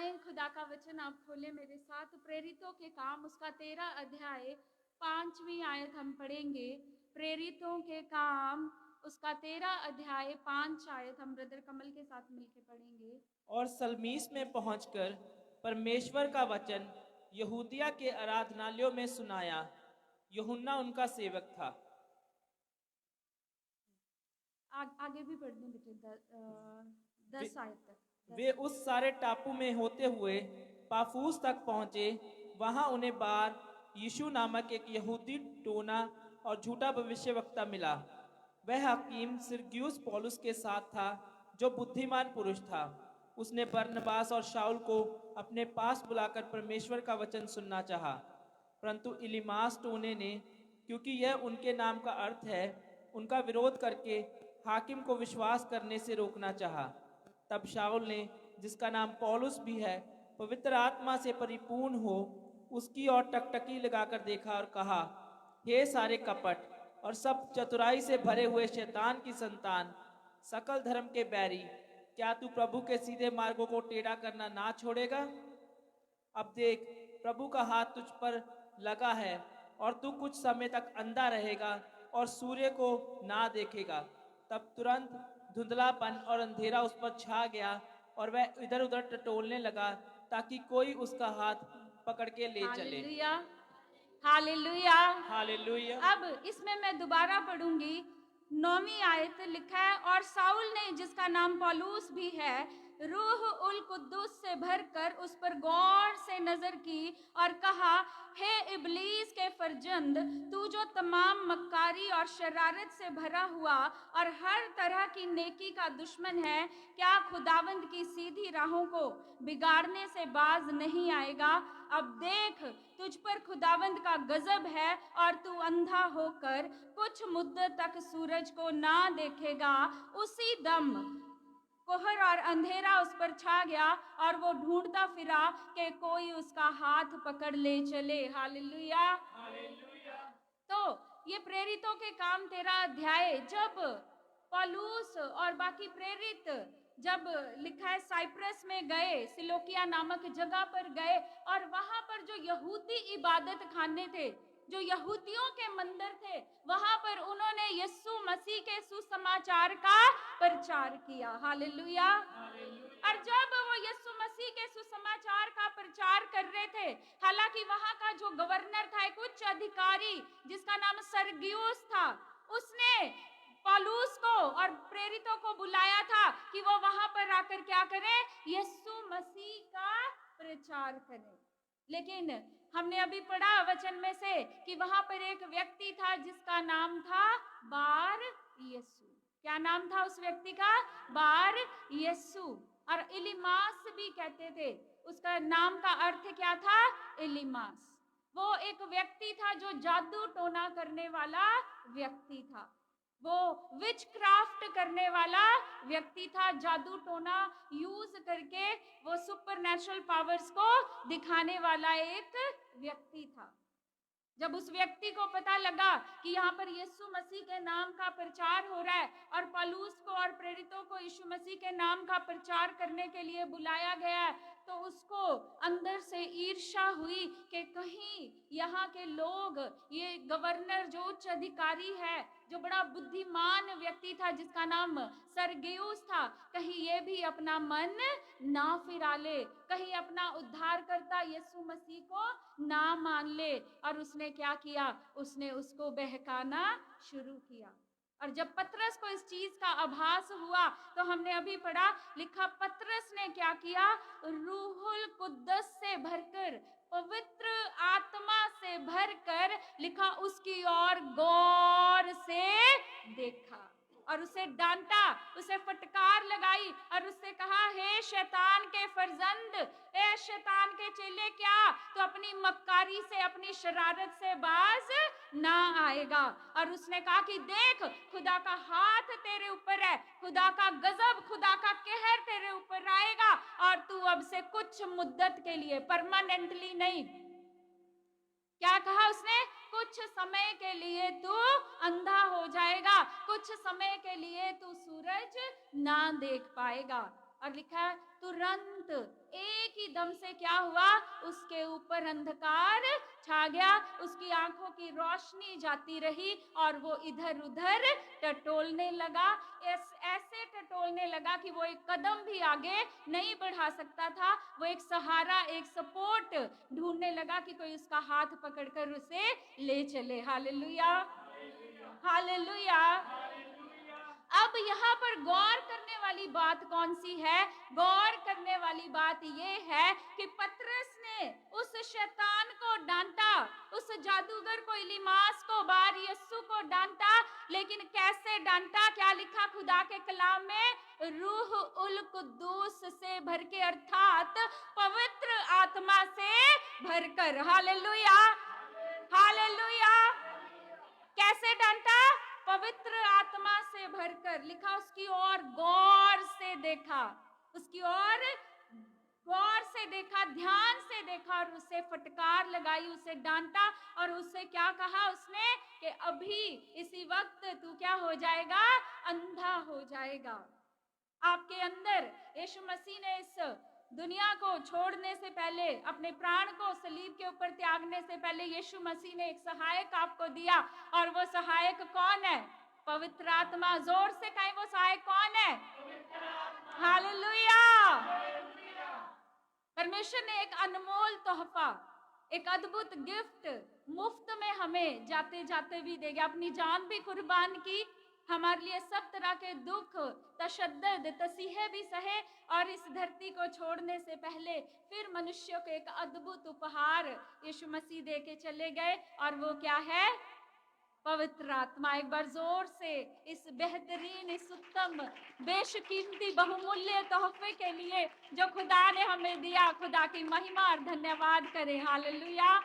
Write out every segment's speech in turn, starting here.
आए खुदा का वचन आप खोले मेरे साथ। प्रेरितों के काम उसका 13 अध्याय 5वीं आयत हम पढ़ेंगे। प्रेरितों के काम उसका 13 अध्याय 5 आयत हम ब्रदर कमल के साथ मिलकर पढ़ेंगे। और सलमीस में पहुंचकर परमेश्वर का वचन यहूदिया के आराधनालयों में सुनाया। यूहन्ना उनका सेवक था। आगे भी पढ़ने बेटे 10 आयत तक। वे उस सारे टापू में होते हुए पाफूस तक पहुंचे। वहां उन्हें बार यीशु नामक एक यहूदी टोना और झूठा भविष्यवक्ता मिला। वह हकीम सिरगियुस पौलुस के साथ था, जो बुद्धिमान पुरुष था। उसने बरनबास और शाऊल को अपने पास बुलाकर परमेश्वर का वचन सुनना चाहा, परंतु इलीमास टोने ने, क्योंकि यह उनके नाम का अर्थ है, उनका विरोध करके हाकिम को विश्वास करने से रोकना चाहा। तब शाऊल ने, जिसका नाम पौलुस भी है, पवित्र आत्मा से परिपूर्ण हो उसकी ओर टकटकी लगाकर देखा और कहा, हे सारे कपट और सब चतुराई से भरे हुए शैतान की संतान, सकल धर्म के बैरी, क्या तू प्रभु के सीधे मार्गों को टेढ़ा करना ना छोड़ेगा? अब देख, प्रभु का हाथ तुझ पर लगा है और तू कुछ समय तक अंधा रहेगा और सूर्य को ना देखेगा। तब तुरंत धुंधलापन और अंधेरा उस पर छा गया और वह इधर उधर टटोलने लगा, ताकि कोई उसका हाथ पकड़ के ले चले। Hallelujah, hallelujah, hallelujah. अब इसमें मैं दोबारा पढ़ूंगी। 9वीं आयत लिखा है, और साउल ने, जिसका नाम पौलुस भी है, रूह उल कुद्दुस से भरकर उस पर गौर से नजर की और कहा, हे इब्लीस के फरजंद, तू जो तमाम मक्कारी और शरारत से भरा हुआ और हर तरह की नेकी का दुश्मन है, क्या खुदावंद की सीधी राहों को बिगाड़ने से बाज नहीं आएगा? अब देख, तुझ पर खुदावंद का गजब है और तू अंधा होकर कुछ मुद्दत तक सूरज को ना देखेगा। उसी दम कोहर और अंधेरा उस पर छा गया और वो ढूंढता फिरा कि कोई उसका हाथ पकड़ ले चले। Hallelujah, hallelujah. तो ये प्रेरितों के काम 13 अध्याय, जब पौलुस और बाकी प्रेरित जब लिखा है साइप्रस में गए, सिलोकिया नामक जगह पर गए, और वहां पर जो यहूदी इबादत खाने थे, जो यहूदियों के मंदिर थे, वहां पर उन्होंने यीशु मसीह के सुसमाचार का प्रचार किया। हालेलुया। और जब वो यीशु मसीह के सुसमाचार का प्रचार कर रहे थे, हालांकि वहां का जो गवर्नर था, एक उच्च अधिकारी जिसका नाम सरगियुस था, उसने पौलुस को और प्रेरितों को बुलाया था कि वो वहां पर आकर क्या करें? यीशु मसीह का प्रचार करें। लेकिन हमने अभी पढ़ा वचन में से कि वहां पर एक व्यक्ति था जिसका नाम था बार यीशु। क्या नाम था उस व्यक्ति का? बार यीशु। और इलीमास भी कहते थे, उसका नाम का अर्थ क्या था? इलीमास। वो एक व्यक्ति था जो जादू टोना करने वाला व्यक्ति था, वो विच क्राफ्ट करने वाला व्यक्ति था, जादू टोना यूज करके वो सुपरनैचुरल पावर्स को दिखाने वाला एक व्यक्ति था। जब उस व्यक्ति को पता लगा कि यहाँ पर यीशु मसीह के नाम का प्रचार हो रहा है और पौलुस को और प्रेरितों को यीशु मसीह के नाम का प्रचार करने के लिए बुलाया गया है, तो उसको अंदर से ईर्ष्या हुई कि कहीं यहाँ के लोग, ये गवर्नर जो उच्च अधिकारी है, जो बड़ा बुद्धिमान व्यक्ति था जिसका नाम सरगियुस था, कहीं ये भी अपना मन ना फिरा ले, कहीं अपना उद्धारकर्ता यीशु मसीह को ना मान ले। और उसने क्या किया? उसने उसको बहकाना शुरू किया। और जब पतरस को इस चीज का आभास हुआ, तो हमने अभी पढ़ा, लिखा पतरस ने क्या किया? रूहुल कुद्दस से भरकर, पवित्र आत्मा से भरकर, लिखा उसकी ओर गौर से देखा और उसे डांटा, उसे फटकार लगाई और उससे कहा, हे शैतान के फरजंद, ए शैतान के चेले, क्या तो अपनी मक्कारी से, अपनी शरारत से बाज ना आएगा? और उसने कहा कि देख, खुदा का हाथ तेरे ऊपर है, खुदा का गजब, खुदा का कहर तेरे ऊपर आएगा और तू अब से कुछ मुद्दत के लिए, परमानेंटली नहीं, क्या कहा उसने? कुछ समय के लिए तू अंधा हो जाएगा, कुछ समय के लिए तू सूरज ना देख पाएगा। और लिखा है तुरंत एक एक ही दम से क्या हुआ, उसके ऊपर अंधकार छा गया, उसकी आंखों की रोशनी जाती रही और वो इधर उधर टटोलने लगा। ऐसे टटोलने लगा कि वो एक कदम भी आगे नहीं बढ़ा सकता था। वो एक सहारा, एक सपोर्ट ढूंढने लगा कि कोई उसका हाथ पकड़कर उसे ले चले। Hallelujah, hallelujah. अब यहाँ पर गौर करने वाली बात कौन सी है? गौर करने वाली बात ये है कि पतरस ने उस शैतान को डांटा, उस जादूगर को, इलीमास को, बार यस्सु को डांटा, लेकिन कैसे डांटा? क्या लिखा खुदा के कलाम में? रूह उल कुद्दूस से भर के, अर्थात पवित्र आत्मा से भरकर। Hallelujah, hallelujah. कैसे डांटा? पवित्र आत्मा से भरकर। लिखा उसकी ओर गौर से देखा, उसकी ओर गौर से देखा, ध्यान से देखा और उसे फटकार लगाई, उसे डांटा और उससे क्या कहा उसने कि अभी इसी वक्त तू क्या हो जाएगा? अंधा हो जाएगा। आपके अंदर यीशु मसीह ने इस दुनिया को छोड़ने से पहले, अपने प्राण को सलीब के ऊपर त्यागने से पहले, यीशु मसीह ने एक सहायक आपको दिया और वो सहायक कौन है? पवित्र आत्मा। जोर से कहें, वो सहायक कौन है? हालेलुया। परमेश्वर ने एक अनमोल तोहफा, एक अद्भुत गिफ्ट मुफ्त में हमें जाते जाते भी दे गया। अपनी जान भी कुर्बान की, हमारे लिए सब तरह के दुख, तशद्दुद, तसीहे भी सहे और इस धरती को छोड़ने से पहले फिर मनुष्यों को एक अद्भुत उपहार यीशु मसीह दे के चले गए और वो क्या है? पवित्र आत्मा। एक बार जोर से इस बेहतरीन, इस उत्तम, बेशकीमती, बहुमूल्य तोहफे के लिए जो खुदा ने हमें दिया, खुदा की महिमा और धन्यवाद करें। हालेलुया।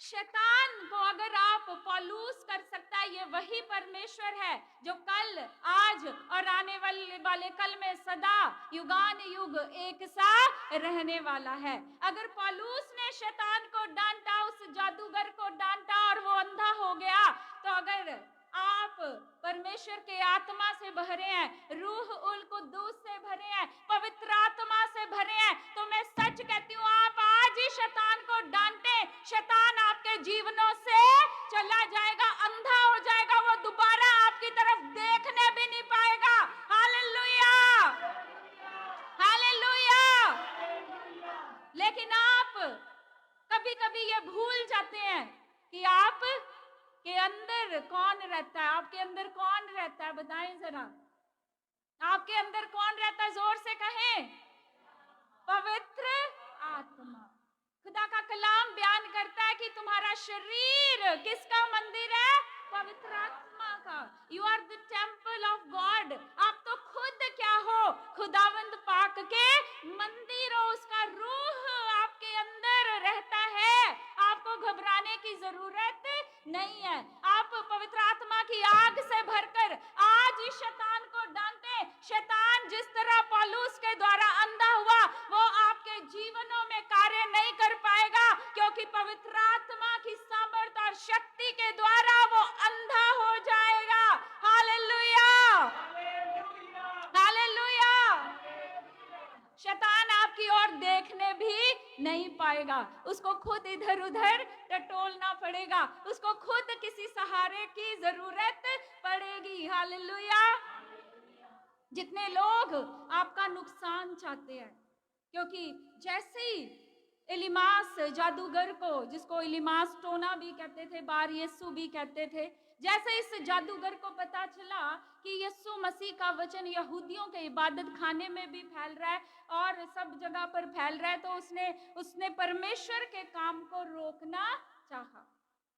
शैतान को अगर आप पॉलूस कर सकता है, ये वही परमेश्वर है जो कल, आज और आने वाले कल में सदा युगान युग एक सा रहने वाला है। अगर पॉलूस ने शैतान को डांटा, उस जादूगर को डांटा और वो अंधा हो गया, तो अगर आप परमेश्वर के आत्मा से भरे हैं, रूह उल कुद्दूस से भरे हैं, पवित्र आत्मा से भरे हैं, तो मैं सच कहती हूँ, आप आज ही शैतान को डांटे, शैतान आपके जीवनों से चला जाएगा, अंधा हो जाएगा, वो दोबारा आपकी तरफ देखने भी नहीं पाएगा। Hallelujah, hallelujah. लेकिन आप कभी कभी ये भूल जाते हैं कि आप के अंदर कौन रहता है। आपके अंदर कौन रहता है? बताएं जरा, आपके अंदर कौन रहता है? जोर से कहें, पवित्र आत्मा। खुदा का कलाम बयान करता है कि तुम्हारा शरीर किसका मंदिर है? पवित्र आत्मा का। You are the temple of God. आप तो खुद क्या हो? खुदावंद पाक के मंदिर हो। उसका रूह आपके अंदर रहता है। आपको घबराने की जरूरत नहीं है। आप पवित्र आत्मा की आग से भरकर आज ही शैतान को डांटे। शैतान जिस तरह पौलुस के द्वारा अंधा हुआ, वो आपके जीवनों में कार्य नहीं कर पाएगा, क्योंकि पवित्र आत्मा की सामर्थ और शक्ति के द्वारा वो अंधा हो जाएगा। Hallelujah, hallelujah. शैतान आपकी ओर देखने भी नहीं पाएगा। उसको खुद इधर उधर टटोलना पड़ेगा, उसको खुद किसी सहारे की जरूरत पड़ेगी। हालेलुया। जितने लोग आपका नुकसान चाहते हैं, क्योंकि जैसे ही इलीमास जादूगर को, जिसको इलीमास टोना भी कहते थे, बार यस्सु भी कहते थे, जैसे इस जादूगर को पता चला कि यस्सु मसीह का वचन यहूदियों के इबादत खाने में भी फैल रहा है और सब जगह पर फैल रहा है, तो उसने परमेश्वर के काम को रोकना चाहा।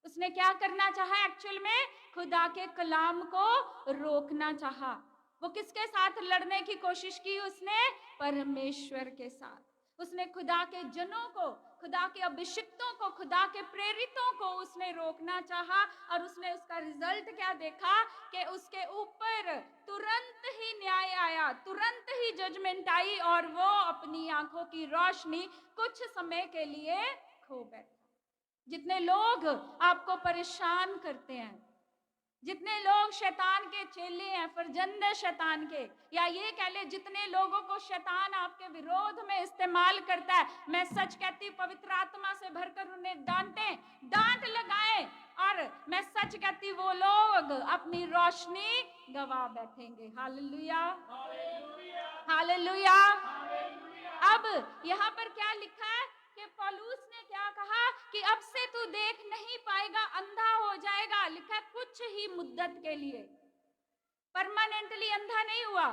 उसने क्या करना चाहा? एक्चुअल में खुदा के कलाम को रोकना चाहा। वो किसके साथ लड़ने की कोशिश की? उसने परमेश्वर के साथ। उसने खुदा के जनों को, खुदा के अभिषिक्तों को, खुदा के प्रेरितों को उसने रोकना चाहा, और उसने उसका रिजल्ट क्या देखा कि उसके ऊपर तुरंत ही न्याय आया, तुरंत ही जजमेंट आई और वो अपनी आंखों की रोशनी कुछ समय के लिए खो बैठा। जितने लोग आपको परेशान करते हैं, जितने लोग शैतान के चेले हैं, फरजंद है शैतान के, या ये कह ले जितने लोगों को शैतान आपके विरोध में इस्तेमाल करता है, मैं सच कहती हूं पवित्र आत्मा से भरकर उन्हें डांट लगाएं, और मैं सच कहती वो लोग अपनी रोशनी गवा बैठेंगे। Hallelujah, hallelujah. अब यहाँ पर क्या लिखा है कि पौलुस ने क्या कहा कि अब से तू देख नहीं पाएगा, अंधा हो जाएगा। लिखा है कुछ ही मुद्दत के लिए, परमानेंटली अंधा नहीं हुआ,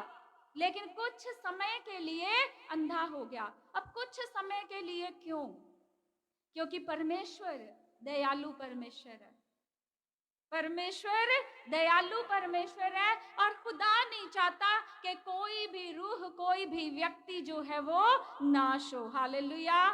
लेकिन कुछ समय के लिए अंधा हो गया। अब कुछ समय के लिए क्यों? क्योंकि परमेश्वर दयालु परमेश्वर है, परमेश्वर दयालु परमेश्वर है, और खुदा नहीं चाहता कि कोई भी रूह, कोई भी व्यक्ति जो है वो नाश हो। हालेलुया।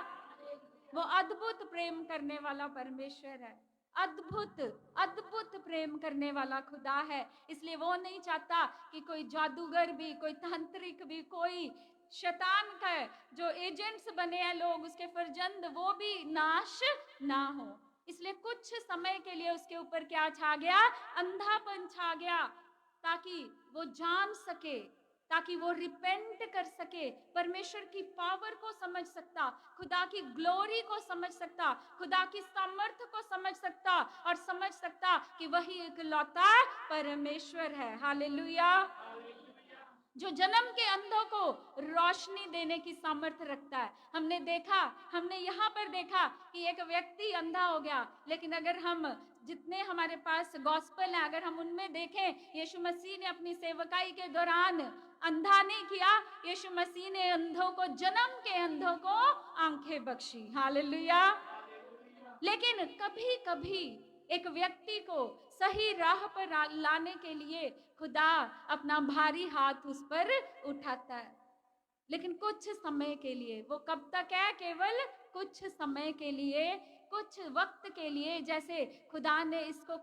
वो अद्भुत प्रेम करने वाला परमेश्वर है, अद्भुत अद्भुत प्रेम करने वाला खुदा है। इसलिए वो नहीं चाहता कि कोई जादूगर भी, कोई तांत्रिक भी, कोई शैतान का जो एजेंट्स बने हैं लोग, उसके फरजंद, वो भी नाश ना हो। इसलिए कुछ समय के लिए उसके ऊपर क्या छा गया? अंधापन छा गया, ताकि वो जान सके, ताकि वो रिपेंट कर सके, परमेश्वर की पावर को समझ सकता, खुदा की ग्लोरी को समझ सकता, खुदा की सामर्थ्य को समझ सकता, और समझ सकता कि वही इकलौता परमेश्वर है। हालेलुया। जो जन्म के अंधों को रोशनी देने की सामर्थ्य रखता है। हमने देखा, हमने यहाँ पर देखा कि एक व्यक्ति अंधा हो गया, लेकिन अगर हम जितने हमारे पास गॉस्पेल है, अगर हम उनमें देखें, यीशु मसीह ने अपनी सेवकाई के दौरान अंधा नहीं किया, यीशु मसीह ने अंधों को, जन्म के अंधों को आंखें बख्शी। हालेलुया। लेकिन कभी कभी एक व्यक्ति को सही राह पर लाने के लिए खुदा अपना भारी हाथ उस पर उठाता है, लेकिन कुछ समय के लिए। वो कब तक है? केवल कुछ समय के लिए, कुछ वक्त के लिए। जैसे खुदा ने इसको,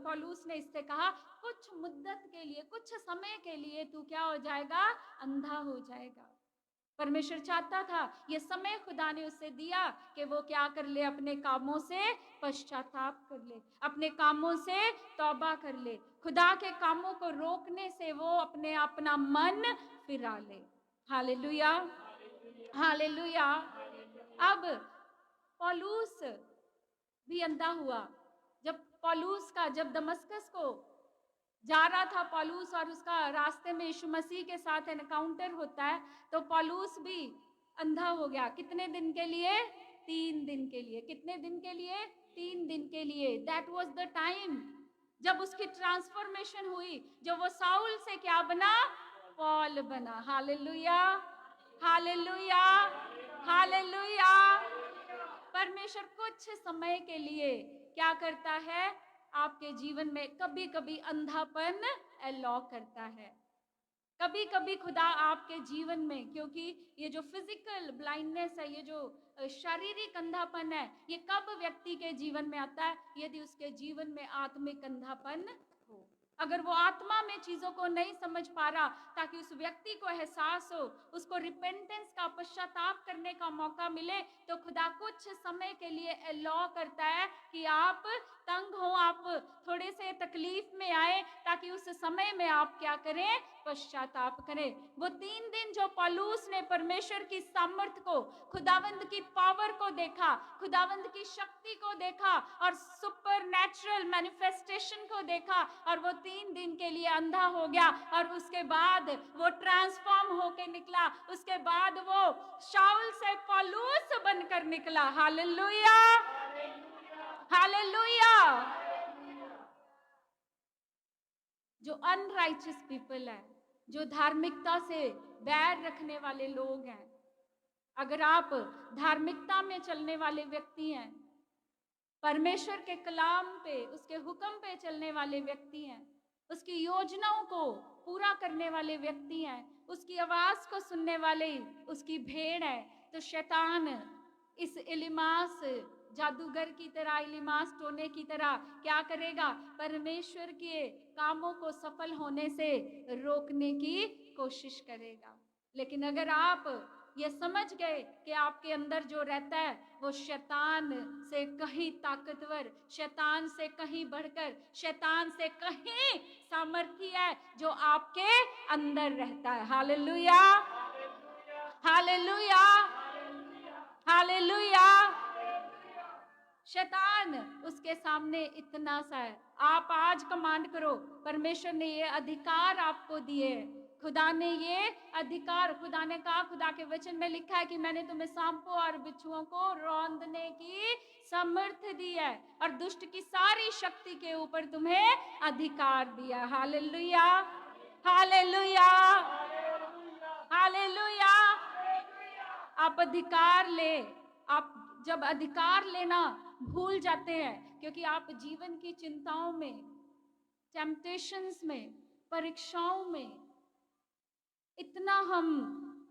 पौलुस ने इससे कहा, कुछ मुद्दत के लिए, कुछ समय के लिए तू क्या हो जाएगा? अंधा हो जाएगा। परमेश्वर चाहता था, ये समय खुदा ने उसे दिया कि वो क्या कर ले? अपने कामों से पश्चाताप कर ले, अपने कामों से तौबा कर ले, खुदा के कामों को रोकने से वो अपना मन फिरा ले। Hallelujah, hallelujah. अब पौलुस भी अंधा हुआ। जब दमस्कस को जा रहा था पौलुस, और उसका रास्ते में यीशु मसीह के साथ एनकाउंटर होता है, तो पौलुस भी अंधा हो गया। कितने दिन के लिए? 3 दिन के लिए। कितने दिन के लिए? 3 दिन के लिए। दैट वाज द टाइम जब उसकी ट्रांसफॉर्मेशन हुई, जो वो साउल से क्या बना? पॉल बना। Hallelujah, hallelujah, hallelujah. परमेश्वर कुछ समय के लिए क्या करता है? आपके जीवन में कभी कभी अंधापन अलाउ करता है। कभी कभी खुदा आपके जीवन में, क्योंकि ये जो फिजिकल ब्लाइंडनेस है, ये जो शारीरिक अंधापन है, ये कब व्यक्ति के जीवन में आता है? यदि उसके जीवन में आत्मिक अंधापन हो, अगर वो आत्मा में चीजों को नहीं समझ पा रहा, ताकि उस व्यक्ति को एहसास हो, उसको रिपेंटेंस का, पश्चाताप करने का मौका मिले, तो खुदा कुछ समय के लिए अलाउ करता है कि आप तंग हो, आप थोड़े से तकलीफ में आए, ताकि उस समय में आप क्या करें? पश्चाताप करें। वो 3 दिन जो पौलुस ने परमेश्वर की सामर्थ्य को, खुदावंद की पावर को देखा, खुदावंद की शक्ति को देखा, और सुपर नेचुरल मैनिफेस्टेशन को देखा, और वो 3 दिन के लिए अंधा हो गया, और उसके बाद वो ट्रांसफॉर्म होके निकला। उसके बाद वो शाऊल से पौलुस बनकर निकला। Hallelujah, hallelujah. जो अनराइचियस पीपल है, जो धार्मिकता से बैर रखने वाले लोग हैं, अगर आप धार्मिकता में चलने वाले व्यक्ति हैं, परमेश्वर के कलाम पे, उसके हुक्म पे चलने वाले व्यक्ति हैं, उसकी योजनाओं को पूरा करने वाले व्यक्ति हैं, उसकी आवाज को सुनने वाले उसकी भेड़ है, तो शैतान इस इलिमास जादूगर की तरह, इलिमास टोने की तरह क्या करेगा? परमेश्वर के कामों को सफल होने से रोकने की कोशिश करेगा। लेकिन अगर आप ये समझ गए कि आपके अंदर जो रहता है वो शैतान से कहीं ताकतवर, शैतान से कहीं बढ़कर, शैतान से कहीं सामर्थी है जो आपके अंदर रहता है। Hallelujah, hallelujah, hallelujah. शैतान उसके सामने इतना सा है। आप आज कमांड करो, परमेश्वर ने ये अधिकार आपको दिए। खुदा ने ये अधिकार, खुदा ने कहा, खुदा के वचन में लिखा है कि मैंने तुम्हें सांपों और बिच्छुओं को रौंदने की समर्थ दी है और दुष्ट की सारी शक्ति के ऊपर तुम्हें अधिकार दिया। Hallelujah, hallelujah, hallelujah. आप अधिकार ले। आप जब अधिकार लेना भूल जाते हैं, क्योंकि आप जीवन की चिंताओं में, टेम्पटेशंस में, परीक्षाओं में इतना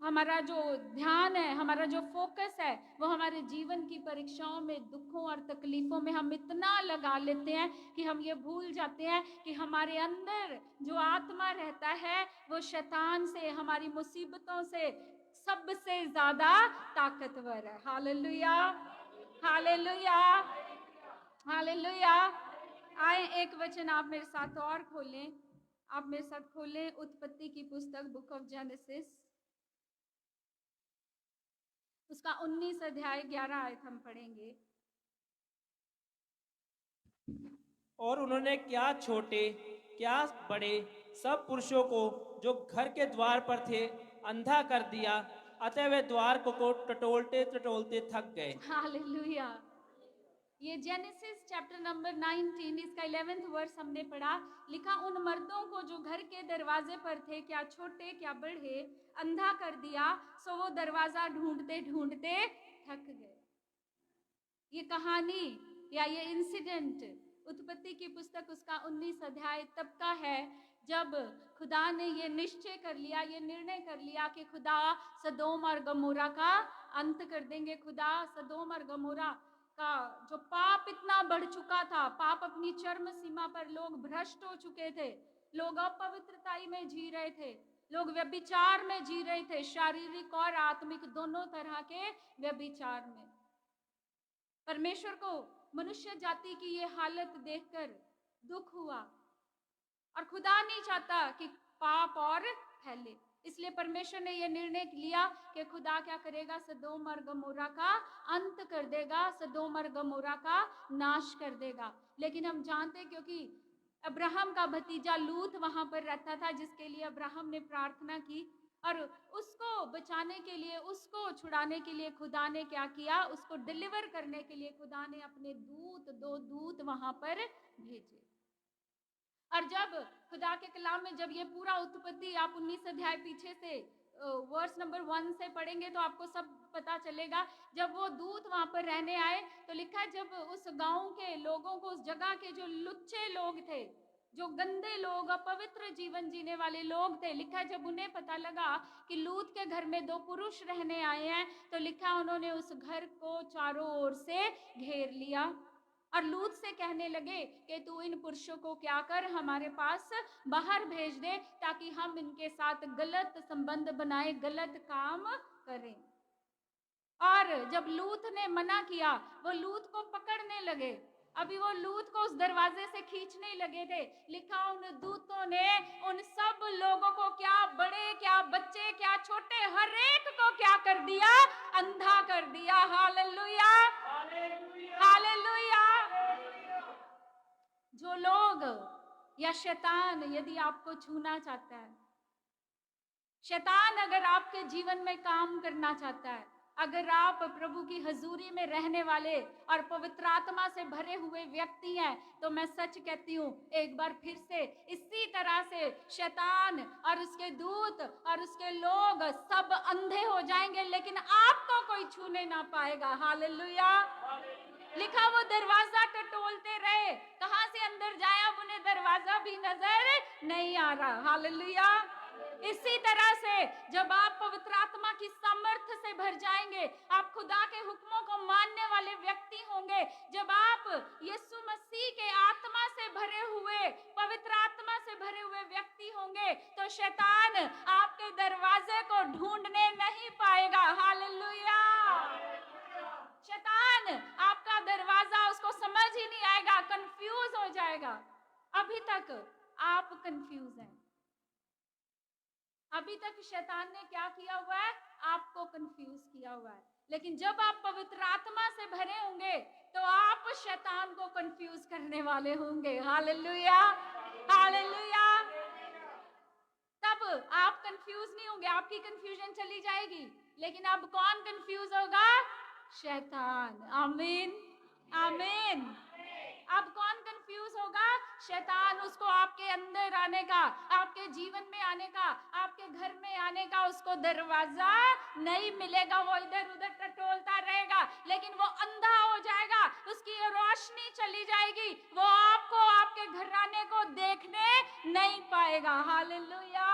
हमारा जो ध्यान है, हमारा जो फोकस है, वो हमारे जीवन की परीक्षाओं में, दुखों और तकलीफों में हम इतना लगा लेते हैं कि हम ये भूल जाते हैं कि हमारे अंदर जो आत्मा रहता है वो शैतान से, हमारी मुसीबतों से सबसे ज्यादा ताकतवर है। Hallelujah, hallelujah, hallelujah. आए एक वचन आप मेरे साथ और खोलें। आप मेरे साथ खोलें उत्पत्ति की पुस्तक, बुक ऑफ जेनेसिस, उसका 19 अध्याय 11 आयत हम पढ़ेंगे। और उन्होंने क्या छोटे क्या बड़े सब पुरुषों को जो घर के द्वार पर थे अंधा कर दिया, अतः वे द्वार को टटोलते टटोलते थक गए। हालेलुया। ये जेनेसिस चैप्टर नंबर 19, इसका 11th वर्स हमने पढ़ा। लिखा, उन मर्दों को जो घर के दरवाजे पर थे, क्या छोटे क्या बड़े, अंधा कर दिया, सो वो दरवाजा ढूंढते ढूंढते थक गए। ये कहानी या ये इंसिडेंट उत्पत्ति की पुस्तक उसका 19 अध्याय तब का है जब खुदा ने ये निश्चय कर लिया, ये निर्णय कर लिया कि खुदा सदोम और गमोरा का अंत कर देंगे। खुदा सदोम और गमोरा का जो पाप इतना बढ़ चुका था, पाप अपनी चरम सीमा पर, लोग भ्रष्ट हो चुके थे, लोग अपवित्रताई में जी रहे थे, लोग व्यभिचार में जी रहे थे, शारीरिक और आत्मिक दोनों तरह के व्यभिचार में। परमेश्वर को मनुष्य जाति की ये हालत देखकर दुख हुआ और खुदा नहीं चाहता कि पाप और फैले, इसलिए परमेश्वर ने यह निर्णय लिया कि खुदा क्या करेगा, सदोम और गमोरा का अंत कर देगा, सदोम और गमोरा का नाश कर देगा। लेकिन हम जानते, क्योंकि अब्राहम का भतीजा लूत वहां पर रहता था, जिसके लिए अब्राहम ने प्रार्थना की, और उसको बचाने के लिए, उसको छुड़ाने के लिए खुदा ने क्या किया, उसको डिलीवर करने के लिए खुदा ने अपने दो दूत वहां पर भेजे। और जब खुदा के कलाम में जब ये पूरा उत्पत्ति आप 19 अध्याय पीछे से वर्स नंबर 1 से पढ़ेंगे तो आपको सब पता चलेगा। जब वो दूत वहां पर रहने आए तो लिखा है, जब उस गांव के लोगों को, उस जगह के जो लुच्चे लोग थे, जो गंदे लोग, अपवित्र जीवन जीने वाले लोग थे, लिखा है जब उन्हें पता लगा कि लूत के घर में 2 पुरुष रहने आए हैं, तो लिखा उन्होंने उस घर को चारों ओर से घेर लिया और लूत से कहने लगे कि तू इन पुरुषों को क्या कर, हमारे पास बाहर भेज दे, ताकि हम इनके साथ गलत संबंध बनाए, गलत काम करें। और जब लूत ने मना किया, वो लूत को पकड़ने लगे। अभी वो लूत को उस दरवाजे से खींचने लगे थे। लिखा, उन दूतों ने उन सब लोगों को, क्या बड़े क्या बच्चे क्या छोटे, हर एक को क्या कर दिया, अंधा कर दिया। Hallelujah, hallelujah. जो लोग या शैतान यदि आपको छूना चाहता है, शैतान अगर आपके जीवन में काम करना चाहता है, अगर आप प्रभु की हजूरी में रहने वाले और पवित्र आत्मा से भरे हुए व्यक्ति हैं, तो मैं सच कहती हूँ, एक बार फिर से इसी तरह से शैतान और उसके दूत और उसके लोग सब अंधे हो जाएंगे, लेकिन आपको कोई छूने ना पाएगा। हालेलुया। लिखा, वो दरवाजा टटोलते रहे, कहां से अंदर जाए, अब उन्हें दरवाजा भी नजर नहीं आ रहा। हालेलुया, इसी तरह से जब आप पवित्र आत्मा की सामर्थ्य से भर जाएंगे, आप खुदा के हुक्मों को मानने वाले व्यक्ति होंगे। जब आप यीशु मसीह के आत्मा से भरे हुए, पवित्र आत्मा से भरे हुए व्यक्ति होंगे, तो शैतान आपके दरवाजे को ढूंढने नहीं पाएगा। हालेलुया। शैतान आपका दरवाजा उसको समझ ही नहीं आएगा, कंफ्यूज हो जाएगा। अभी तक आप कंफ्यूज हैं। अभी तक शैतान ने क्या किया हुआ है? आपको कंफ्यूज किया हुआ है। लेकिन जब आप पवित्र आत्मा से भरे होंगे तो आप शैतान को कंफ्यूज करने वाले होंगे। Hallelujah, hallelujah. तब आप कंफ्यूज नहीं होंगे, आपकी कंफ्यूजन चली जाएगी। लेकिन अब कौन कंफ्यूज होगा? शैतान। आमीन, आमीन। अब कौन कंफ्यूज होगा? शैतान। उसको आपके अंदर आने का, आपके जीवन में आने का, आपके घर में आने का उसको दरवाजा नहीं मिलेगा। वो इधर उधर टटोलता रहेगा, लेकिन वो अंधा हो जाएगा, उसकी रोशनी चली जाएगी, वो आपको, आपके घराने को देखने नहीं पाएगा। हालेलुया।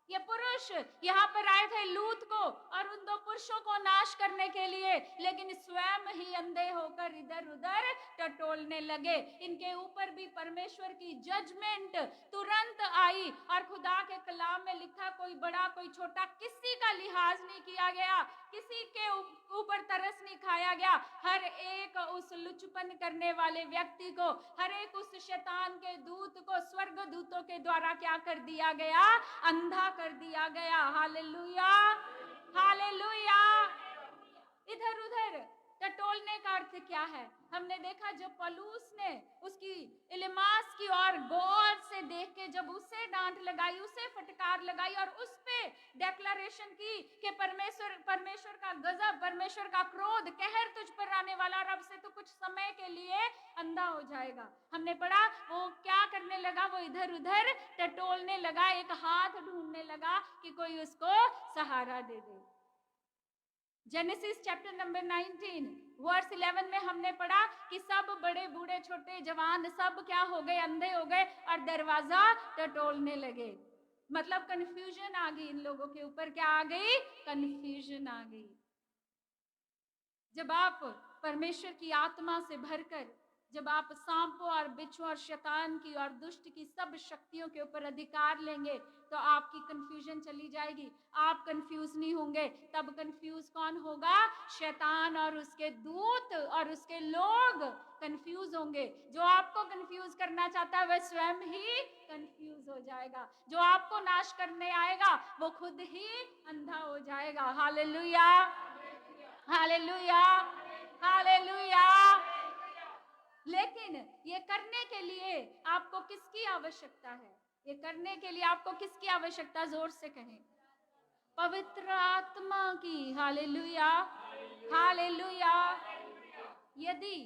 ये पुरुष यहाँ पर आए थे लूत को और उन 2 पुरुषों को नाश करने के लिए, लेकिन स्वयं ही अंधे होकर इधर उधर टटोलने लगे। इनके ऊपर भी परमेश्वर की जजमेंट तुरंत आई। और खुदा के कलाम में लिखा, कोई बड़ा कोई छोटा, किसी का लिहाज नहीं किया गया, किसी के ऊपर तरस नहीं खाया गया। हर एक उस लुचपन करने वाले व्यक्ति को, हर एक उस शैतान के दूत को स्वर्ग दूतों के द्वारा क्या कर दिया गया? अंधा कर दिया गया। Hallelujah, hallelujah. इधर उधर टटोलने का अर्थ क्या है? हमने देखा जब पौलुस ने उसकी इलीमास की और गौर से देख के जब उसे डांट लगाई, उसे फटकार लगाई और उस पे डेक्लेरेशन की कि परमेश्वर का गजब, परमेश्वर का क्रोध, कहर तुझ पर आने वाला, और अब से तो कुछ समय के लिए अंधा हो जाएगा। हमने पढ़ा वो क्या करने लगा? वो इधर उधर टटोलने लगा, एक हाथ ढूंढने लगा कि कोई उसको सहारा दे दे। जेनेसिस चैप्टर नंबर 19 वर्स 11 में हमने पढ़ा कि सब बड़े बूढ़े छोटे जवान सब क्या हो गए? अंधे हो गए और दरवाजा टटोलने लगे। मतलब कंफ्यूजन आ गई इन लोगों के ऊपर। क्या आ गई? कंफ्यूजन आ गई। जब आप परमेश्वर की आत्मा से भरकर, जब आप सांपों और बिच्छुओं और शैतान की और दुष्ट की सब शक्तियों के ऊपर अधिकार लेंगे, तो आपकी कंफ्यूजन चली जाएगी। आप कंफ्यूज नहीं होंगे। तब कंफ्यूज कौन होगा? शैतान और उसके दूत और उसके लोग कंफ्यूज होंगे। जो आपको कंफ्यूज करना चाहता है वह स्वयं ही कंफ्यूज हो जाएगा। जो आपको नाश करने आएगा वो खुद ही अंधा हो जाएगा। Hallelujah, hallelujah, hallelujah. लेकिन ये करने के लिए आपको किसकी आवश्यकता है? ये करने के लिए आपको किसकी आवश्यकता? जोर से कहें, पवित्र आत्मा की। Hallelujah, hallelujah. यदि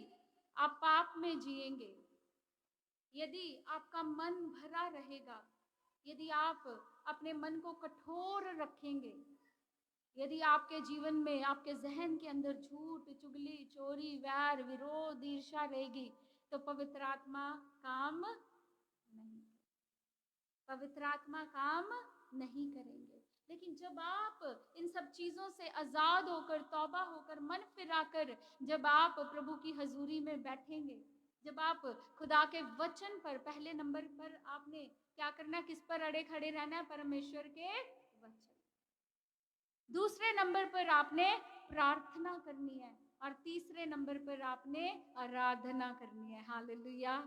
आप पाप में जिएंगे, यदि आपका मन भरा रहेगा, यदि आप अपने मन को कठोर रखेंगे, यदि आपके जीवन में, आपके जहन के अंदर झूठ, चुगली, चोरी, वैर, विरोध, ईर्ष्या रहेगी, तो पवित्र आत्मा काम नहीं, पवित्र आत्मा काम नहीं करेंगे। लेकिन जब आप इन सब चीजों से आजाद होकर, तौबा होकर, मन फिराकर, जब आप प्रभु की हजूरी में बैठेंगे, जब आप खुदा के वचन पर, पहले नंबर पर आपने क्या करना? किस पर अड़े खड़े रहना है? परमेश्वर के वचन। दूसरे नंबर पर आपने प्रार्थना करनी है और तीसरे नंबर पर आपने आराधना करनी है। हालेलुया।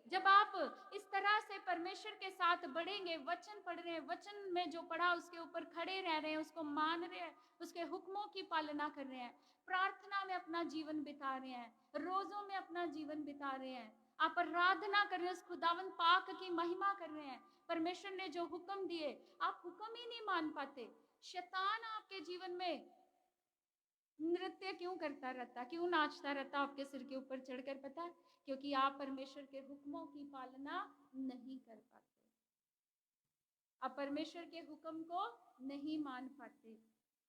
जब आप इस तरह से परमेश्वर के साथ बढ़ेंगे, वचन पढ़ रहे हैं, वचन में जो पढ़ा उसके ऊपर खड़े रह रहे हैं, उसको मान रहे हैं, उसके हुक्मों की पालना कर रहे हैं, प्रार्थना में अपना जीवन बिता रहे हैं, रोजों में अपना जीवन बिता रहे हैं, आप आराधना कर रहे हैं, उस खुदावंद पाक की महिमा कर रहे हैं, परमेश्वर ने जो हुक्म दिए आप हुक्म ही नहीं मान पाते। शैतान आपके जीवन में नृत्य क्यों करता रहता, क्यों नाचता रहता आपके सिर के ऊपर चढ़कर? पता है? क्योंकि आप परमेश्वर के हुक्मों की पालना नहीं कर पाते, आप परमेश्वर के हुक्म को नहीं मान पाते।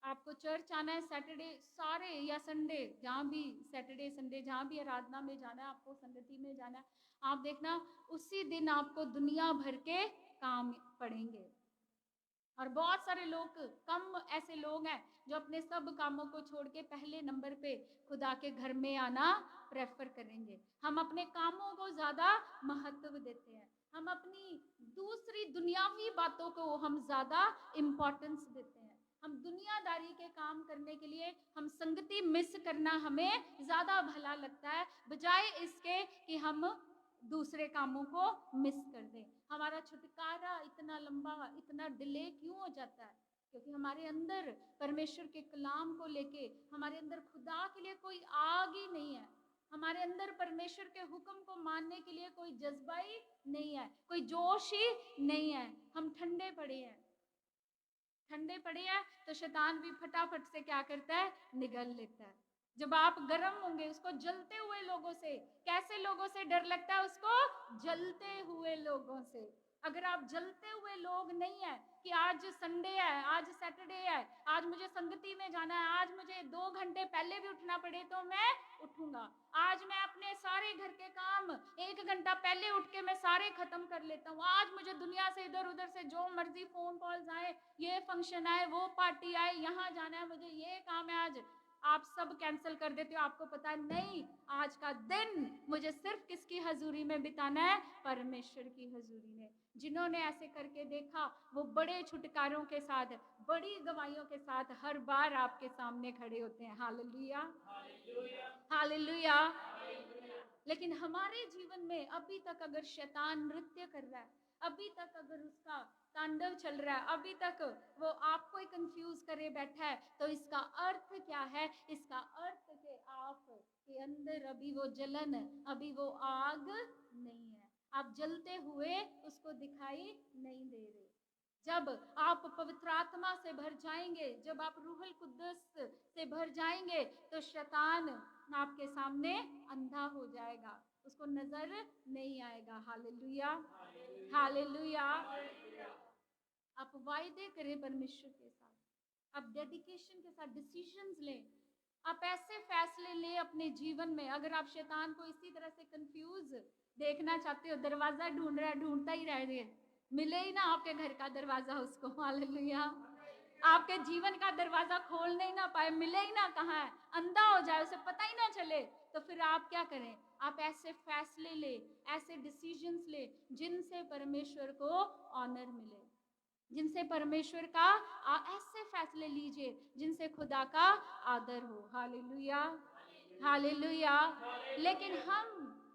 आपको चर्च आना है सैटरडे सारे या संडे, जहाँ भी सैटरडे संडे जहाँ भी आराधना में जाना है, आपको संगति में जाना है, आप देखना उसी दिन आपको दुनिया भर के काम पड़ेंगे। और बहुत सारे लोग, कम ऐसे लोग हैं जो अपने सब कामों को छोड़ के पहले नंबर पे खुदा के घर में आना प्रेफर करेंगे। हम अपने कामों को ज्यादा महत्व देते हैं, हम अपनी दूसरी दुनियावी बातों को हम ज्यादा इंपॉर्टेंस देते हैं। हम दुनियादारी के काम करने के लिए हम संगति मिस करना हमें ज्यादा भला लगता है, बजाय इसके कि हम दूसरे कामों को मिस कर दें। हमारा छुटकारा इतना लंबा, इतना डिले क्यों हो जाता है? क्योंकि हमारे अंदर परमेश्वर के कलाम को लेके, हमारे अंदर खुदा के लिए कोई आग ही नहीं है, हमारे अंदर परमेश्वर के हुक्म को मानने के लिए कोई जज्बा ही नहीं है, कोई जोश ही नहीं है। हम ठंडे पड़े हैं, ठंडे पड़े हैं तो शैतान भी फटाफट से क्या करता है? निगल लेता है। जब आप गर्म होंगे, उसको जलते हुए लोगों से, कैसे लोगों से डर लगता है उसको? जलते हुए लोगों से। अगर आप जलते हुए लोग नहीं है कि आज संडे है, आज सैटरडे है, आज मुझे संगति में जाना है, आज मुझे 2 घंटे पहले भी उठना पड़े तो मैं उठूंगा, आज मैं अपने सारे घर के काम 1 घंटा पहले उठ के मैं सारे खत्म कर लेता हूँ, आज मुझे दुनिया से इधर उधर से जो मर्जी फोन कॉल्स आए, ये फंक्शन आए, वो पार्टी आए, यहाँ जाना है, मुझे ये काम है, आज आप सब कैंसिल कर देते हो। आपको पता नहीं आज का दिन मुझे सिर्फ किसकी हजूरी में बिताना है? परमेश्वर की हजूरी में। जिन्होंने ऐसे करके देखा वो बड़े छुटकारों के साथ, बड़ी गवाहियों के साथ हर बार आपके सामने खड़े होते हैं। Hallelujah, hallelujah. लेकिन हमारे जीवन में अभी तक अगर शैतान नृत्य कर रहा है, अभी तक अगर उसका तांडव चल रहा है, अभी तक वो आपको ही कंफ्यूज करे बैठा है, तो इसका अर्थ क्या है? इसका अर्थ कि आप के अंदर अभी वो जलन, अभी वो आग नहीं है, आप जलते हुए उसको दिखाई नहीं दे रहे। जब आप पवित्र आत्मा से भर जाएंगे, जब आप रूहुल कुद्दुस से भर जाएंगे, तो शैतान आपके सामने अंधा हो जाएगा, उसको नजर नहीं आएगा। Hallelujah, hallelujah. आप वायदे करें परमेश्वर के साथ, आप डेडिकेशन के साथ डिसीजंस लें, आप ऐसे फैसले लें अपने जीवन में। अगर आप शैतान को इसी तरह से कंफ्यूज देखना चाहते हो, दरवाजा ढूंढ रहा है, ढूंढता ही रह रहे, मिले ही ना आपके घर का दरवाजा उसको, हालेलुया, आपके जीवन का दरवाजा खोलने ही ना पाए, मिले ही ना कहाँ है, अंधा हो जाए, उसे पता ही ना चले, तो फिर आप क्या करें? आप ऐसे फैसले ले, ऐसे डिसीजंस ले जिनसे परमेश्वर को ऑनर मिले, जिनसे परमेश्वर का ऐसे फैसले लीजिए जिनसे खुदा का आदर हो। Hallelujah, hallelujah. लेकिन हम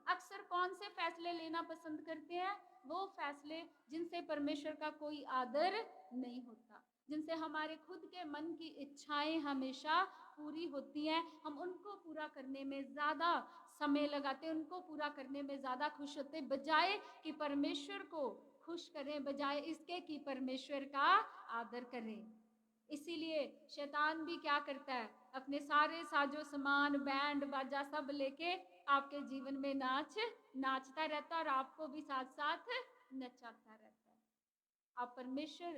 अक्सर कौन से फैसले लेना पसंद करते हैं? वो फैसले जिनसे परमेश्वर का कोई आदर नहीं होता, जिनसे हमारे खुद के मन की इच्छाएं हमेशा पूरी होती हैं, हम उनको पूरा करने में ज्यादा समय लगाते, उनको पूरा करने में ज्यादा खुश होते, बजाय कि परमेश्वर को खुश करें, बजाय इसके कि परमेश्वर का आदर करें। इसीलिए शैतान भी क्या करता है? अपने सारे साजो सामान, बैंड बाजा सब लेके आपके जीवन में नाचता रहता है और आपको भी साथ साथ नचाता रहता है। आप परमेश्वर,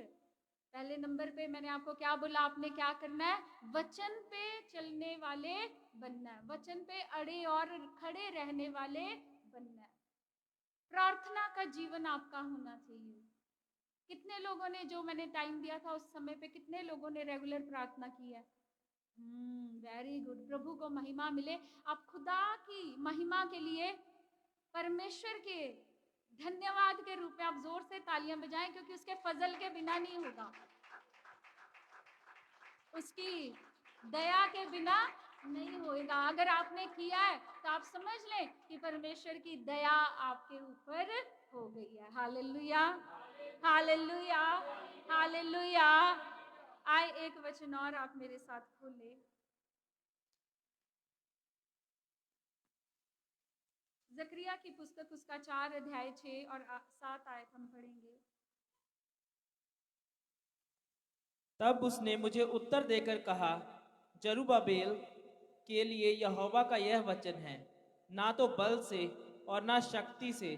पहले नंबर पे मैंने आपको क्या बोला? आपने क्या करना है? वचन पे चलने वाले बनना है, वचन पे अड़े और खड़े रहने वाले बनना है। प्रार्थना का जीवन आपका होना चाहिए। कितने लोगों ने, जो मैंने टाइम दिया था उस समय पे, कितने लोगों ने रेगुलर प्रार्थना की है? वेरी गुड, प्रभु को महिमा मिले। आप खुदा की महिमा के लिए, परमेश्वर के धन्यवाद के रूप में आप जोर से तालियां बजाएं, क्योंकि उसके फजल के बिना नहीं होगा, उसकी दया के बिना नहीं होएगा। अगर आपने किया है तो आप समझ लें कि परमेश्वर की दया आपके ऊपर हो गई है। Hallelujah, hallelujah, hallelujah. आए एक वचन और आप मेरे साथ खोले, जकरिया की पुस्तक, उसका 4 अध्याय 6 और 7 आयत हम पढ़ेंगे। तब उसने मुझे उत्तर देकर कहा, जरुब्बाबेल के लिए यहोवा का यह वचन है, ना तो बल से और ना शक्ति से,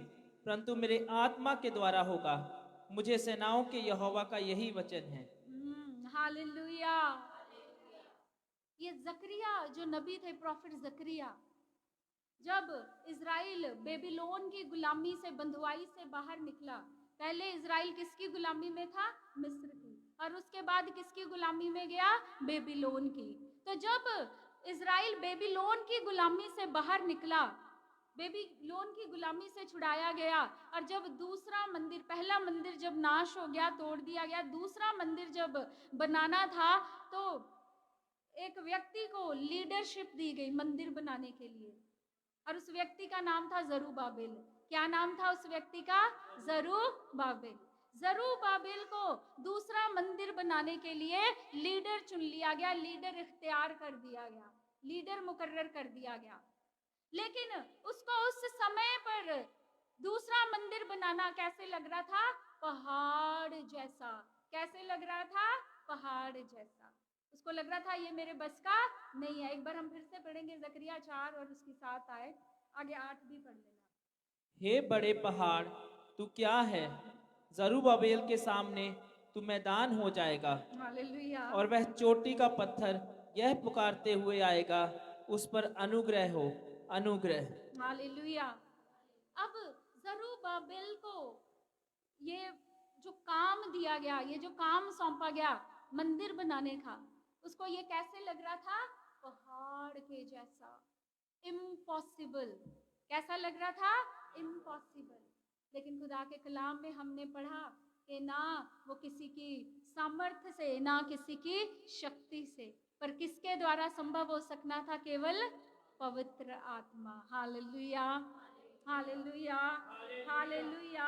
परंतु मेरे आत्मा के द्वारा होगा। मुझे सेनाओं के यहोवा का यही वचन है। हालेलुया। ये जकरिया जो नबी थे, प्रॉफिट जकरिया, जब इजराइल बेबीलोन की गुलामी से, बंधुआई से बाहर निकला, पहले इज़राइल किसकी गुलामी में था? मिस्र की। और उसके बाद किसकी गुलामी में गया? बेबीलोन की। तो जब इज़राइल बेबीलोन की गुलामी से बाहर निकला, बेबीलोन की गुलामी से छुड़ाया गया, और जब दूसरा मंदिर, पहला मंदिर जब नाश हो गया, तोड़ दिया गया, दूसरा मंदिर जब बनाना था, तो एक व्यक्ति को लीडरशिप दी गई मंदिर बनाने के लिए, और उस व्यक्ति का नाम था जरूबाबेल। क्या नाम था उस व्यक्ति का? जरूबाबेल। जरूबाबेल को दूसरा मंदिर बनाने के लिए लीडर चुन लिया गया, लीडर इख्तियार कर दिया गया, लीडर मुकर्रर कर दिया गया। लेकिन उसको उस समय पर दूसरा मंदिर बनाना कैसे लग रहा था? पहाड़ जैसा। कैसे लग रहा था? पहाड़ जैसा। उसको लग रहा था ये मेरे बस का नहीं है। एक बार हम फिर से पढ़ेंगे जकरिया 4 और उसकी 7 आए, आगे 8 भी पढ़ लेना। हे बड़े पहाड़, तू क्या है? जरूब्बाबेल के सामने तू मैदान हो जाएगा, हालेलुया। और वह चोटी का पत्थर यह पुकारते हुए आएगा, उस पर अनुग्रह हो, अनुग्रह। हालेलुया। अब जरूब्बाबेल को ये जो काम दिया गया, ये जो काम सौंपा गया मंदिर बनाने का, उसको ये कैसे लग रहा था? पहाड़ के जैसा, इम्पॉसिबल। कैसा लग रहा था? इम्पॉसिबल। लेकिन खुदा के कलाम में हमने पढ़ा कि ना वो किसी की सामर्थ्य से, ना किसी की शक्ति से, पर किसके द्वारा संभव हो सकना था? केवल पवित्र आत्मा। Hallelujah, hallelujah, hallelujah.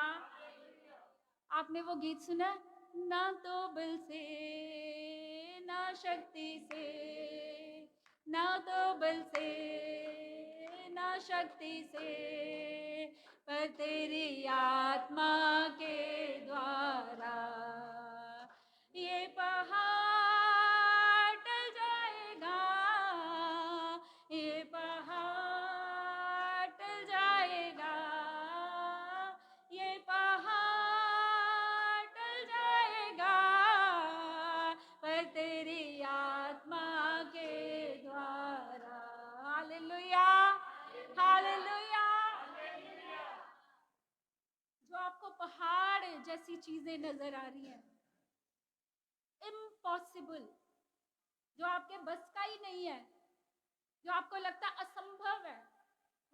आपने वो गीत सुना? ना तो बल से, ना शक्ति से, ना तो बल से, ना शक्ति से, पर तेरी आत्मा के द्वारा ये पहाड़ टल जाएगा, ये पहाड़ टल जाएगा, ये पहाड़ टल जाएगा, पर तेरी आत्मा के द्वारा। Hallelujah, hallelujah. जो आपको पहाड़ जैसी चीजें नजर आ रही हैं, इम्पॉसिबल, जो आपके बस का ही नहीं है, जो आपको लगता असंभव है,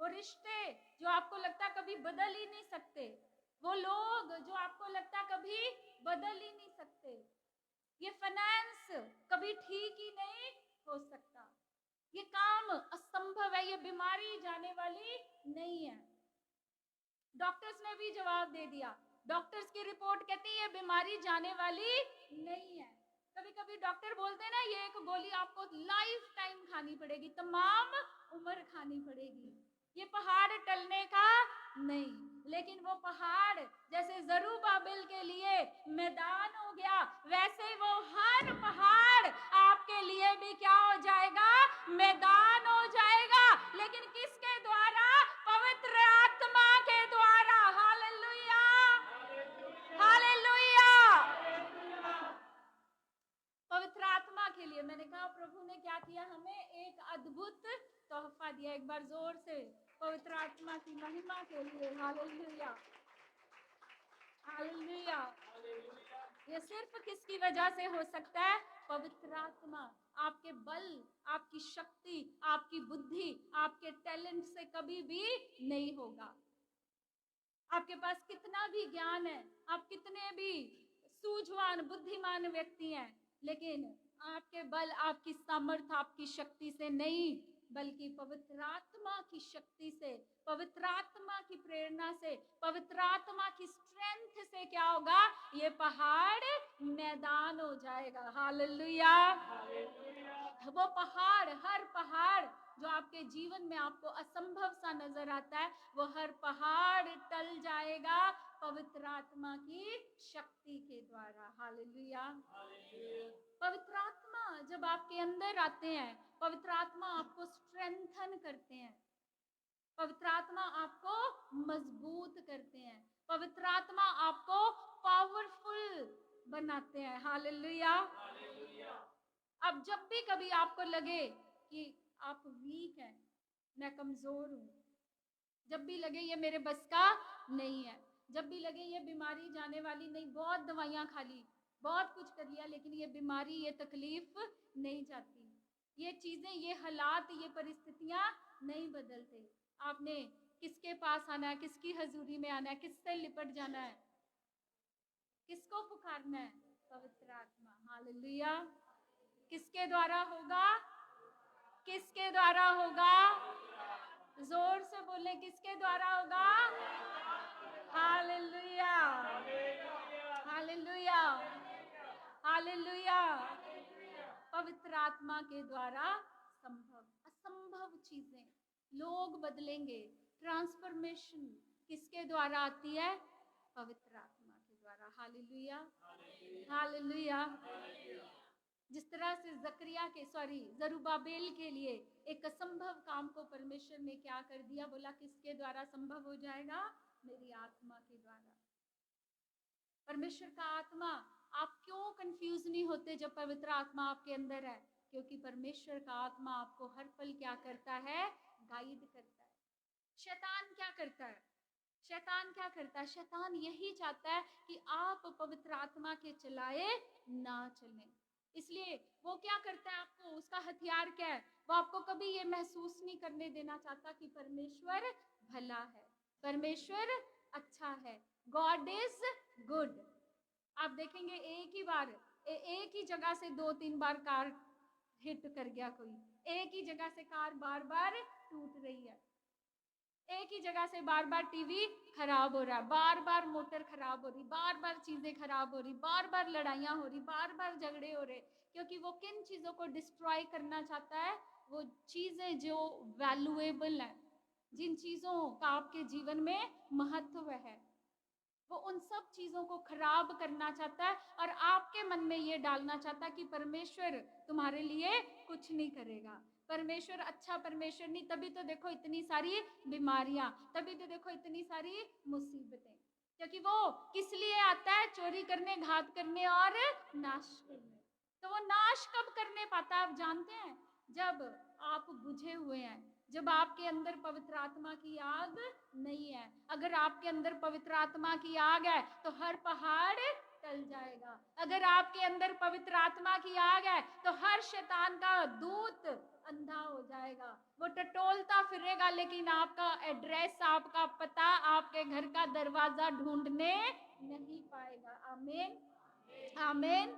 वो रिश्ते जो आपको लगता कभी बदल ही नहीं सकते, वो लोग जो आपको लगता कभी बदल ही नहीं सकते, ये फाइनेंस कभी ठीक ही नहीं हो सकता, ये काम असंभव है, ये बीमारी जाने वाली नहीं है। डॉक्टर्स ने भी जवाब दे दिया, डॉक्टर्स की रिपोर्ट कहती है ये बीमारी जाने वाली नहीं है। कभी कभी डॉक्टर बोलते हैं ना, ये एक गोली आपको लाइफ टाइम खानी पड़ेगी, तमाम उम्र खानी पड़ेगी। ये पहाड़ टलने का नहीं, लेकिन वो पहाड़ जैसे जरूब्बाबेल के लिए मैदान हो गया, वैसे वो हर पहाड़ आपके लिए भी क्या हो जाएगा? मैदान हो जाएगा। लेकिन किसके द्वारा? पवित्र आत्मा के द्वारा। Hallelujah, hallelujah. पवित्र आत्मा के लिए मैंने कहा प्रभु ने क्या किया? हमें एक अद्भुत तोहफा दिया। एक बार जोर से पवित्र आत्मा की महिमा के लिए हालेलुया, हालेलुया। ये सिर्फ किसकी वजह से हो सकता है? पवित्र आत्मा। आपके बल, आपकी शक्ति, आपकी बुद्धि, आपके टैलेंट से कभी भी नहीं होगा। आपके पास कितना भी ज्ञान है, आप कितने भी सूझवान बुद्धिमान व्यक्ति हैं, लेकिन आपके बल, आपकी सामर्थ, आपकी शक्ति से नहीं, बल्कि पवित्र आत्मा की शक्ति से, पवित्र आत्मा की प्रेरणा से, पवित्र आत्मा की स्ट्रेंथ से क्या होगा? ये पहाड़ मैदान हो जाएगा। हालेलुया। वो पहाड़, हर पहाड़ जो आपके जीवन में आपको असंभव सा नजर आता है, वो हर पहाड़ टल जाएगा पवित्र आत्मा की शक्ति के द्वारा। हालेलुया। पवित्र आत्मा जब आपके अंदर आते हैं, पवित्र आत्मा आपको स्ट्रेंथन करते हैं, पवित्र आत्मा आपको मजबूत करते हैं, पवित्र आत्मा आपको पावरफुल बनाते हैं। हालेलुया। अब जब भी कभी आपको लगे कि आप वीक हैं, मैं कमजोर हूं, जब भी लगे ये मेरे बस का नहीं है, जब भी लगे ये बीमारी जाने वाली नहीं, बहुत दवाइयाँ खा ली, बहुत कुछ कर लिया, लेकिन ये बीमारी, ये तकलीफ नहीं जाती। ये चीजें, ये हालात, ये परिस्थितियां नहीं बदलते। आपने किसके पास आना है, किसकी हजूरी में आना है, किससे लिपट जाना है, किसको पुकारना है? पवित्र आत्मा। हालेलुया। किसके द्वारा होगा? किसके द्वारा होगा? जोर से बोले, किसके द्वारा होगा? Hallelujah, hallelujah, hallelujah. पवित्र आत्मा के द्वारा संभव, असंभव चीजें, लोग बदलेंगे। ट्रांसफॉर्मेशन किसके द्वारा आती है? पवित्र आत्मा के द्वारा। Hallelujah, hallelujah. जिस तरह से जरूबाबेल के लिए एक असंभव काम को परमेश्वर ने क्या कर दिया? बोला किसके द्वारा संभव हो जाएगा? मेरी आत्मा के द्वारा। परमेश्वर का आत्मा, आप क्यों कंफ्यूज नहीं होते जब पवित्र आत्मा आपके अंदर है? क्योंकि परमेश्वर का आत्मा आपको हर पल क्या करता है? गाइड करता है। शैतान क्या करता है? शैतान क्या करता है? शैतान यही चाहता है कि आप पवित्र आत्मा के चलाए ना चलें। इसलिए वो क्या करता है? आपको, उसका हथियार क्या है? वो आपको कभी ये महसूस नहीं करने देना चाहता कि परमेश्वर भला है, परमेश्वर अच्छा है। God is good. आप देखेंगे एक ही बार, एक ही जगह से 2-3 बार कार हिट कर गया कोई, एक ही जगह से कार बार बार टूट रही है, एक ही जगह से बार बार टीवी खराब हो रहा है, बार बार मोटर खराब हो रही, बार बार चीजें खराब हो रही, बार बार लड़ाइयां हो रही, बार बार झगड़े हो रहे। क्योंकि वो किन चीजों को डिस्ट्रॉय करना चाहता है? वो चीजें जो वैल्यूएबल है, जिन चीजों का आपके जीवन में महत्व है, वो उन सब चीजों को खराब करना चाहता है और आपके मन में ये डालना चाहता है कि परमेश्वर तुम्हारे लिए कुछ नहीं करेगा, परमेश्वर अच्छा परमेश्वर नहीं। तभी तो देखो इतनी सारी बीमारियां, तभी तो देखो इतनी सारी मुसीबतें। क्योंकि वो किस लिए आता है? चोरी करने, घात करने और नाश करने। तो वो नाश कब करने पाता है? आप जानते हैं? जब आप बुझे हुए हैं, जब आपके अंदर पवित्र आत्मा की आग नहीं है। अगर आपके अंदर पवित्र आत्मा की आग है तो हर पहाड़ टल जाएगा। अगर आपके अंदर पवित्र आत्मा की आग है तो हर शैतान का दूत अंधा हो जाएगा। वो टटोलता फिरेगा लेकिन आपका एड्रेस, आपका पता, आपके घर का दरवाजा ढूंढने नहीं पाएगा। आमीन, आमीन,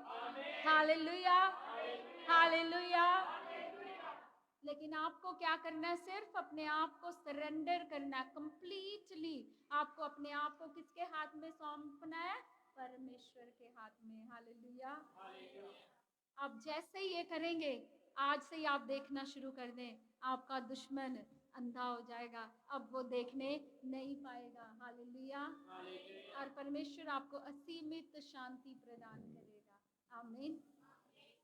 हालेलुया, हालेलुया। लेकिन आपको क्या करना है? सिर्फ अपने आप को सरेंडर करना है कंप्लीटली। आपको अपने आप को किसके हाथ में सौंपना है? परमेश्वर के हाथ में। हालेलुया। आप जैसे ही ये करेंगे, आज से ही आप देखना शुरू कर दें, आपका दुश्मन अंधा हो जाएगा, अब वो देखने नहीं पाएगा। हालेलुया। और परमेश्वर आपको असीमित शांति प्रदान करेगा। आमीन।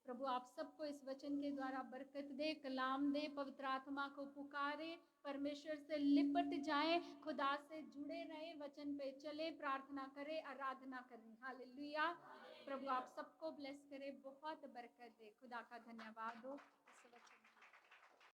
प्रभु आप सबको इस वचन के द्वारा बरकत दे, कलाम दे, पवित्र आत्मा को पुकारे, परमेश्वर से लिपट जाएं, खुदा से जुड़े रहें, वचन पे चले, प्रार्थना करें, आराधना करें। हालेलुया। प्रभु आप सबको ब्लेस करे, बहुत बरकत दे। खुदा का धन्यवाद हो।